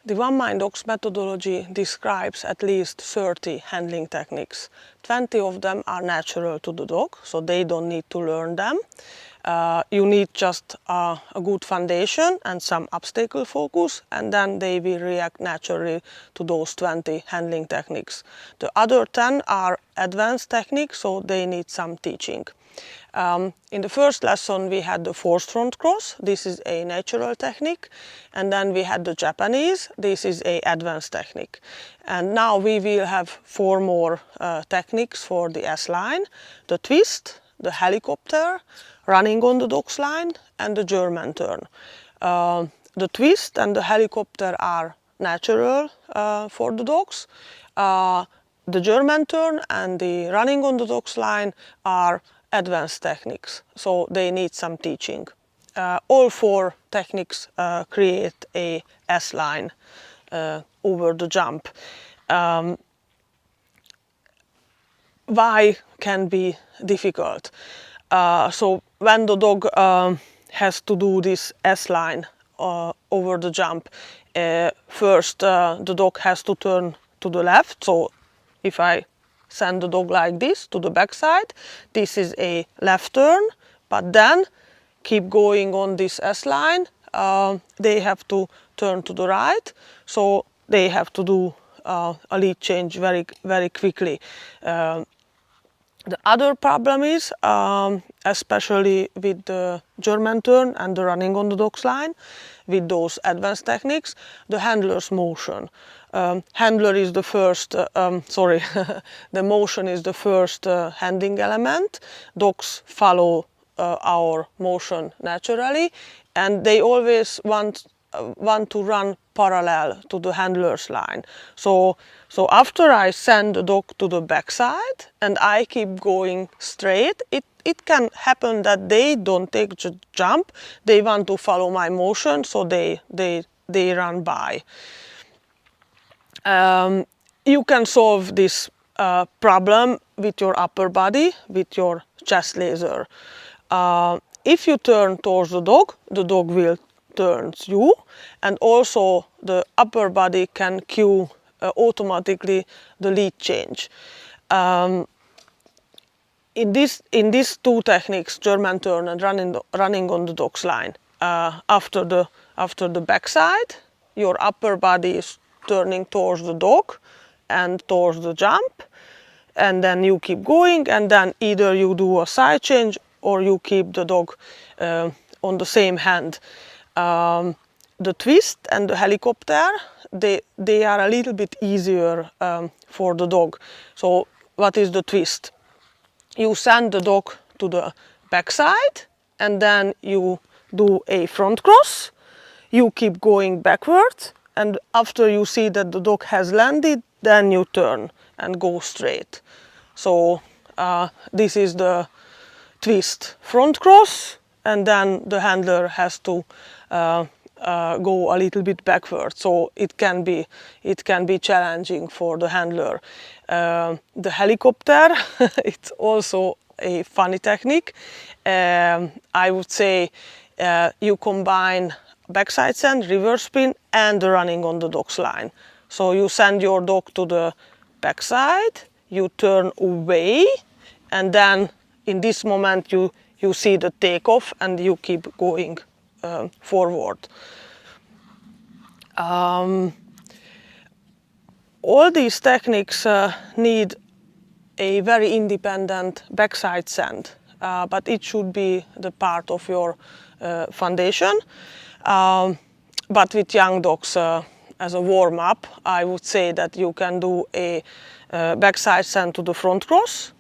The one-mind dogs methodology describes at least 30 handling techniques. 20 of them are natural to the dog, so they don't need to learn them. You need just a good foundation and some obstacle focus, and then they will react naturally to those 20 handling techniques. The other 10 are advanced techniques, so they need some teaching. In the first lesson we had the forced front cross. This is a natural technique, and then we had the Japanese. This is a advanced technique, and now we will have 4 more techniques for the S-line: the twist, the helicopter, running on the dog's line, and the German turn. The twist and the helicopter are natural for the dogs. The German turn and the running on the dog's line are advanced techniques, so they need some teaching. All 4 techniques create a S-line over the jump. Why can be difficult? So when the dog has to do this S-line over the jump, first the dog has to turn to the left. So if I send the dog like this to the backside, this is a left turn, but then keep going on this S-line, they have to turn to the right, so they have to do a lead change very, very quickly. The other problem is, especially with the German turn and the running on the dog's line, with those advanced techniques, the handler's motion. Handler is the first, the motion is the first handling element. Dogs follow our motion naturally, and they always want to run parallel to the handler's line. So after I send the dog to the backside and I keep going straight, it can happen that they don't take the jump. They want to follow my motion, so they run by. You can solve this problem with your upper body, with your chest laser. If you turn towards the dog will turn you, and also the upper body can cue automatically the lead change. In these 2 techniques, German turn and running on the dog's line, after the backside, your upper body is turning towards the dog and towards the jump, and then you keep going, and then either you do a side change or you keep the dog on the same hand. The twist and the helicopter, they are a little bit easier for the dog. So what is the twist? You send the dog to the backside, and then you do a front cross. You keep going backward, and after you see that the dog has landed, then you turn and go straight. So this is the twist front cross, and then the handler has to go a little bit backward, so it can be challenging for the handler. The helicopter, it's also a funny technique. I would say you combine backside send, reverse spin, and the running on the dog's line. So you send your dog to the backside, you turn away, and then in this moment you see the takeoff and you keep going forward. All these techniques need a very independent backside send, but it should be the part of your foundation. But with young dogs, as a warm-up, I would say that you can do a backside send to the front cross.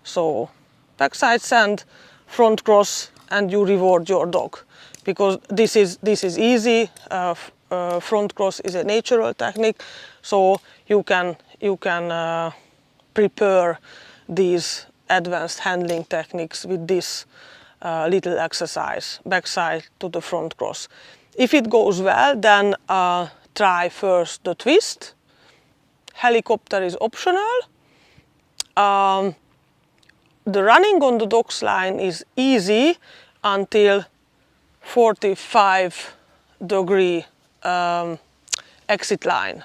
So backside send, front cross, and you reward your dog, because this is easy. Front cross is a natural technique, so you can prepare these advanced handling techniques with this little exercise, backside to the front cross. If it goes well, then try first the twist. Helicopter is optional. The running on the dog's line is easy until 45-degree exit line.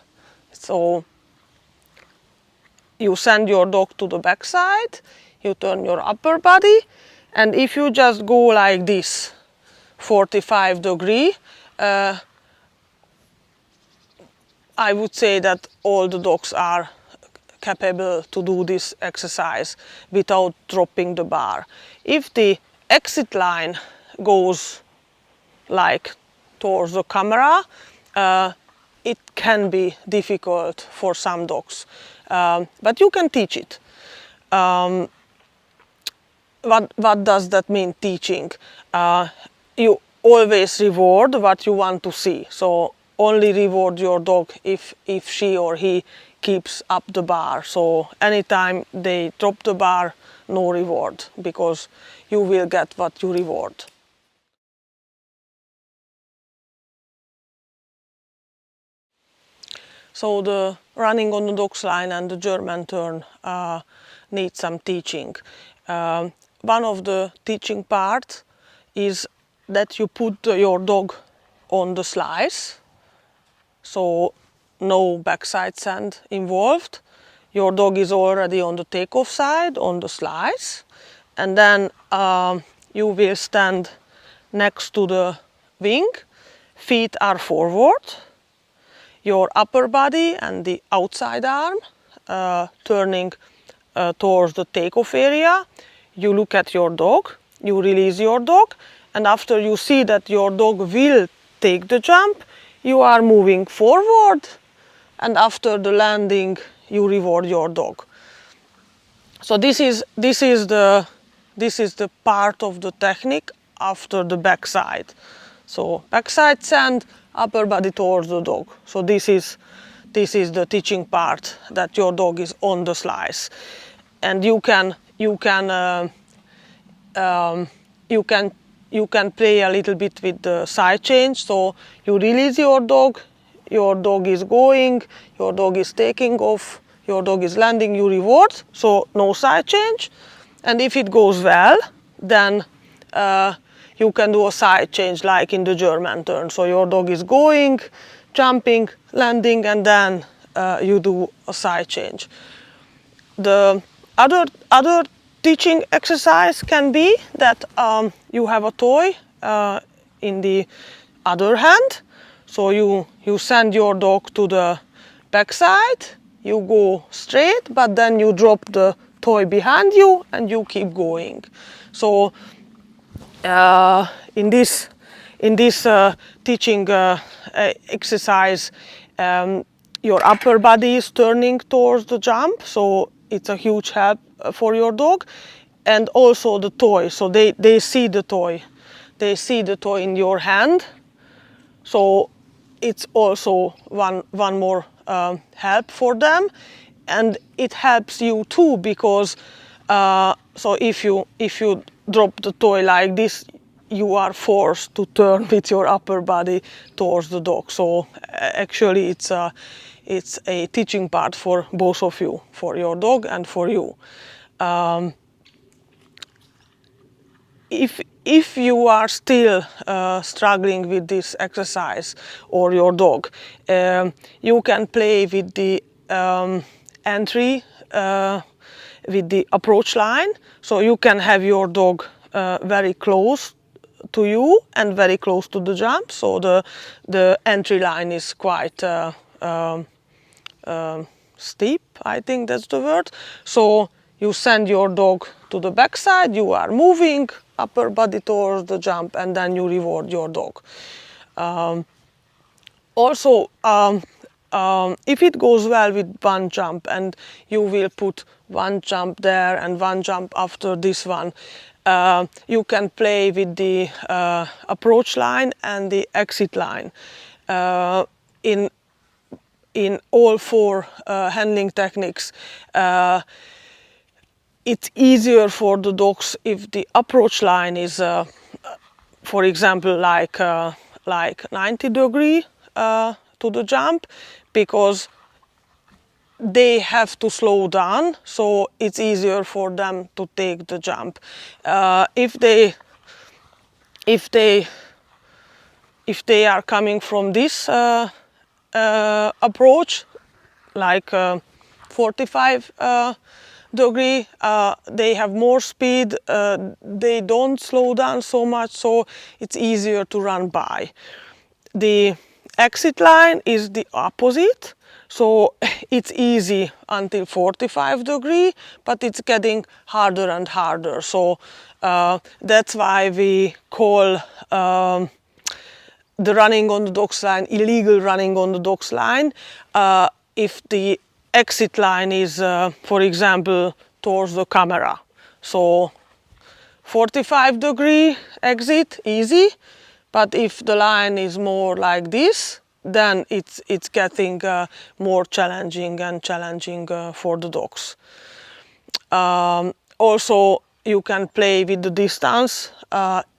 So you send your dog to the backside, you turn your upper body, and if you just go like this, 45 degree, I would say that all the dogs are capable to do this exercise without dropping the bar. If the exit line goes like towards the camera, it can be difficult for some dogs, but you can teach it. What does that mean, teaching? You always reward what you want to see. So only reward your dog if she or he keeps up the bar. So anytime they drop the bar, no reward, because you will get what you reward. So the running on the dog's line and the German turn need some teaching. One of the teaching parts is that you put your dog on the slice, so no backside sand involved. Your dog is already on the takeoff side, on the slice, and then you will stand next to the wing, feet are forward, your upper body and the outside arm turning towards the takeoff area. You look at your dog, you release your dog, and after you see that your dog will take the jump, you are moving forward, and after the landing you reward your dog. So this is the part of the technique after the backside. So backside sand, upper body towards the dog. So this is the teaching part, that your dog is on the slice, and you can play a little bit with the side change. So you release your dog is going, your dog is taking off, your dog is landing, you reward, so no side change. And if it goes well, then you can do a side change like in the German turn. So your dog is going, jumping, landing, and then you do a side change. The other teaching exercise can be that you have a toy in the other hand. So you send your dog to the backside, you go straight, but then you drop the toy behind you and you keep going. So in this teaching exercise, your upper body is turning towards the jump, so it's a huge help for your dog, and also the toy. So they see the toy, in your hand. So it's also one more help for them, and it helps you too, because so if you drop the toy like this, you are forced to turn with your upper body towards the dog. So actually it's a teaching part for both of you, for your dog and for you. If you are still struggling with this exercise, or your dog, you can play with the entry, with the approach line. So you can have your dog very close to you and very close to the jump. So the entry line is quite steep, I think that's the word. So you send your dog to the backside, you are moving, upper body towards the jump, and then you reward your dog. Also, if it goes well with one jump, and you will put one jump there and one jump after this one, you can play with the approach line and the exit line. In all four handling techniques, it's easier for the dogs if the approach line is, for example, like 90 degree to the jump, because they have to slow down, so it's easier for them to take the jump. If they are coming from this approach, like 45 degree, they have more speed, they don't slow down so much, so it's easier to run by. The exit line is the opposite, so it's easy until 45 degree, but it's getting harder and harder. So that's why we call the running on the docks line illegal running on the docks line. If the exit line is, for example, towards the camera. So 45 degree exit, easy. But if the line is more like this, then it's getting more challenging and challenging for the dogs. Also, you can play with the distance.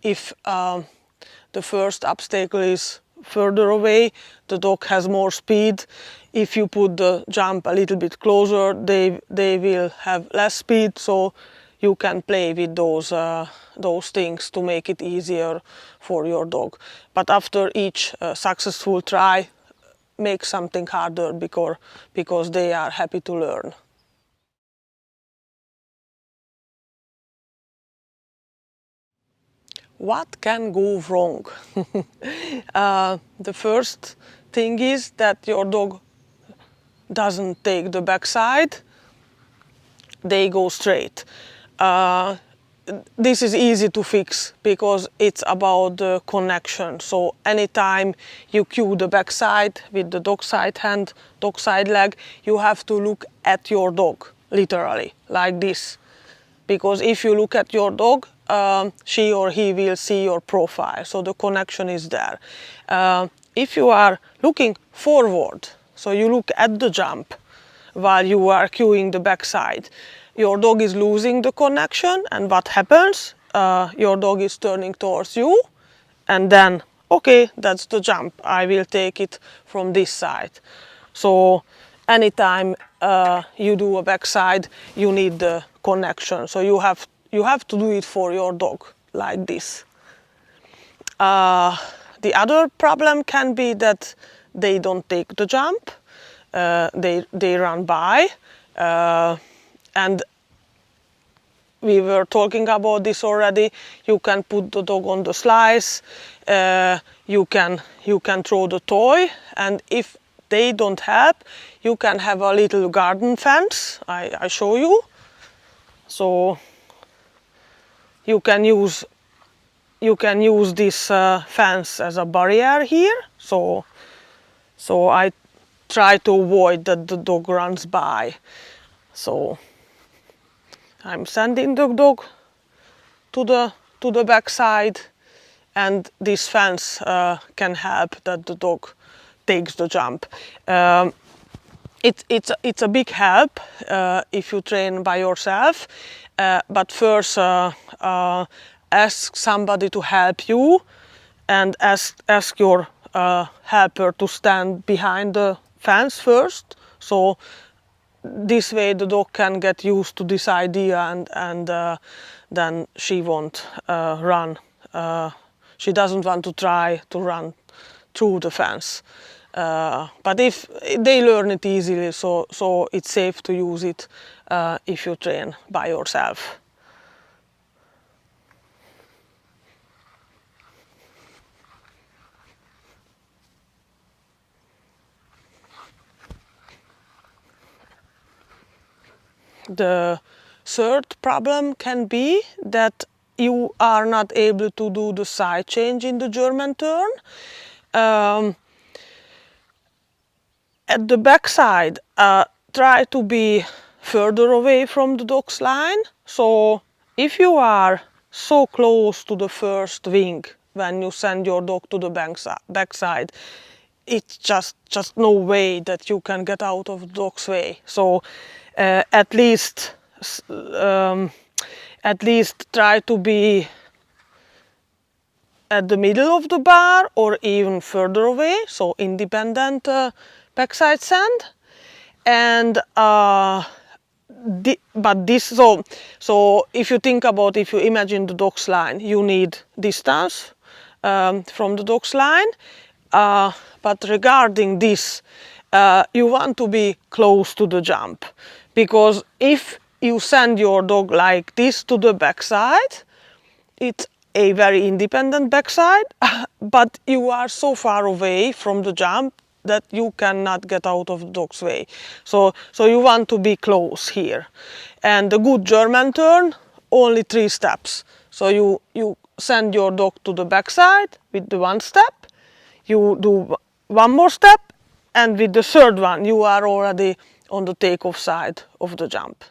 If the first obstacle is further away, the dog has more speed. If you put the jump a little bit closer, they will have less speed. So you can play with those things to make it easier for your dog. But after each successful try, make something harder because they are happy to learn. What can go wrong? The first thing is that your dog doesn't take the backside, they go straight. This is easy to fix because it's about the connection. So anytime you cue the backside with the dog side hand, dog side leg, you have to look at your dog, literally, like this. Because if you look at your dog, she or he will see your profile, so the connection is there. If you are looking forward, so you look at the jump while you are cueing the backside, your dog is losing the connection, and what happens? Your dog is turning towards you, and then, okay, that's the jump, I will take it from this side. So anytime you do a backside, you need the connection. So you have to do it for your dog, like this. The other problem can be that they don't take the jump, they run by, and we were talking about this already. You can put the dog on the slice, you can throw the toy, and if they don't help, you can have a little garden fence. I show you. So you can use this fence as a barrier here. So I try to avoid that the dog runs by. So I'm sending the dog to the backside, and this fence can help that the dog takes the jump. It's a big help if you train by yourself, but first ask somebody to help you, and ask your helper to stand behind the fence first. So this way the dog can get used to this idea, and then she won't run. She doesn't want to try to run through the fence. But if they learn it easily, so it's safe to use it if you train by yourself. The third problem can be that you are not able to do the side change in the German turn. At the backside, try to be further away from the dog's line. So if you are so close to the first wing when you send your dog to the backside, it's just no way that you can get out of the dog's way. So at least try to be at the middle of the bar or even further away, so independent backside send. And so if you think about, if you imagine the dog's line, you need distance from the dog's line, But regarding this, you want to be close to the jump, because if you send your dog like this to the backside, it's a very independent backside, but you are so far away from the jump that you cannot get out of the dog's way. So you want to be close here. And the good German turn, only 3 steps. So you send your dog to the backside with the 1 step, you do 1 more step, and with the 3rd one you are already on the takeoff side of the jump.